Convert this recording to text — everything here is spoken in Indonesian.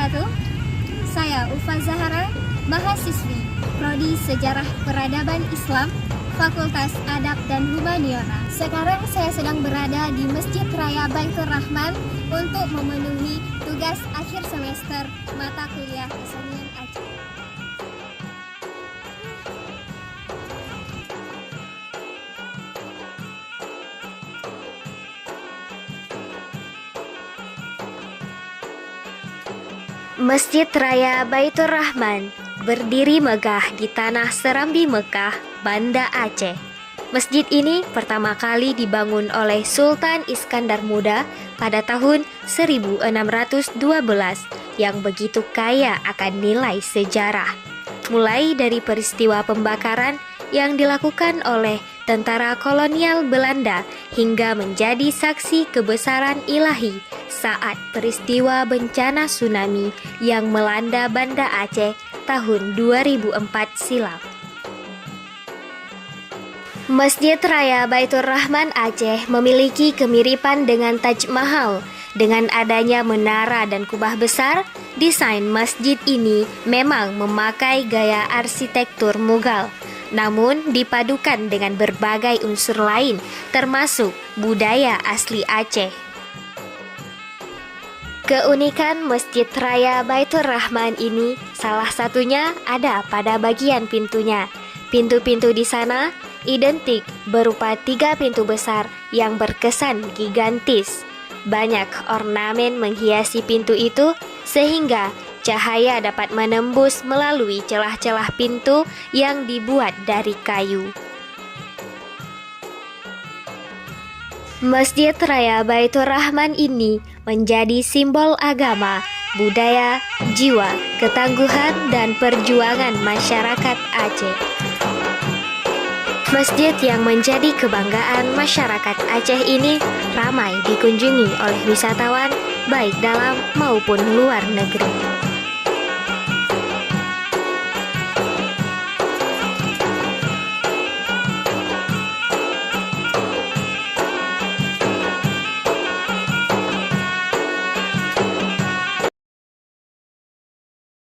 wabarakatuh. Saya Ufa Zahara, mahasiswi Prodi Sejarah Peradaban Islam, Fakultas Adab dan Humaniora. Sekarang saya sedang berada di Masjid Raya Baitur Rahman untuk memenuhi tugas akhir semester mata kuliah Kesenian Aceh. Masjid Raya Baitur Rahman berdiri megah di tanah Serambi Mekah, Banda Aceh. Masjid ini pertama kali dibangun oleh Sultan Iskandar Muda pada tahun 1612 yang begitu kaya akan nilai sejarah. Mulai dari peristiwa pembakaran yang dilakukan oleh tentara kolonial Belanda hingga menjadi saksi kebesaran ilahi saat peristiwa bencana tsunami yang melanda Banda Aceh tahun 2004 silam. Masjid Raya Baitur Rahman Aceh memiliki kemiripan dengan Taj Mahal. Dengan adanya menara dan kubah besar, desain masjid ini memang memakai gaya arsitektur Mughal, namun dipadukan dengan berbagai unsur lain, termasuk budaya asli Aceh. Keunikan Masjid Raya Baitur Rahman ini salah satunya ada pada bagian pintunya. Pintu-pintu di sana identik berupa 3 pintu besar yang berkesan gigantis. Banyak ornamen menghiasi pintu itu sehingga cahaya dapat menembus melalui celah-celah pintu yang dibuat dari kayu. Masjid Raya Baitur Rahman ini menjadi simbol agama, budaya, jiwa, ketangguhan, dan perjuangan masyarakat Aceh. Masjid yang menjadi kebanggaan masyarakat Aceh ini ramai dikunjungi oleh wisatawan baik dalam maupun luar negeri.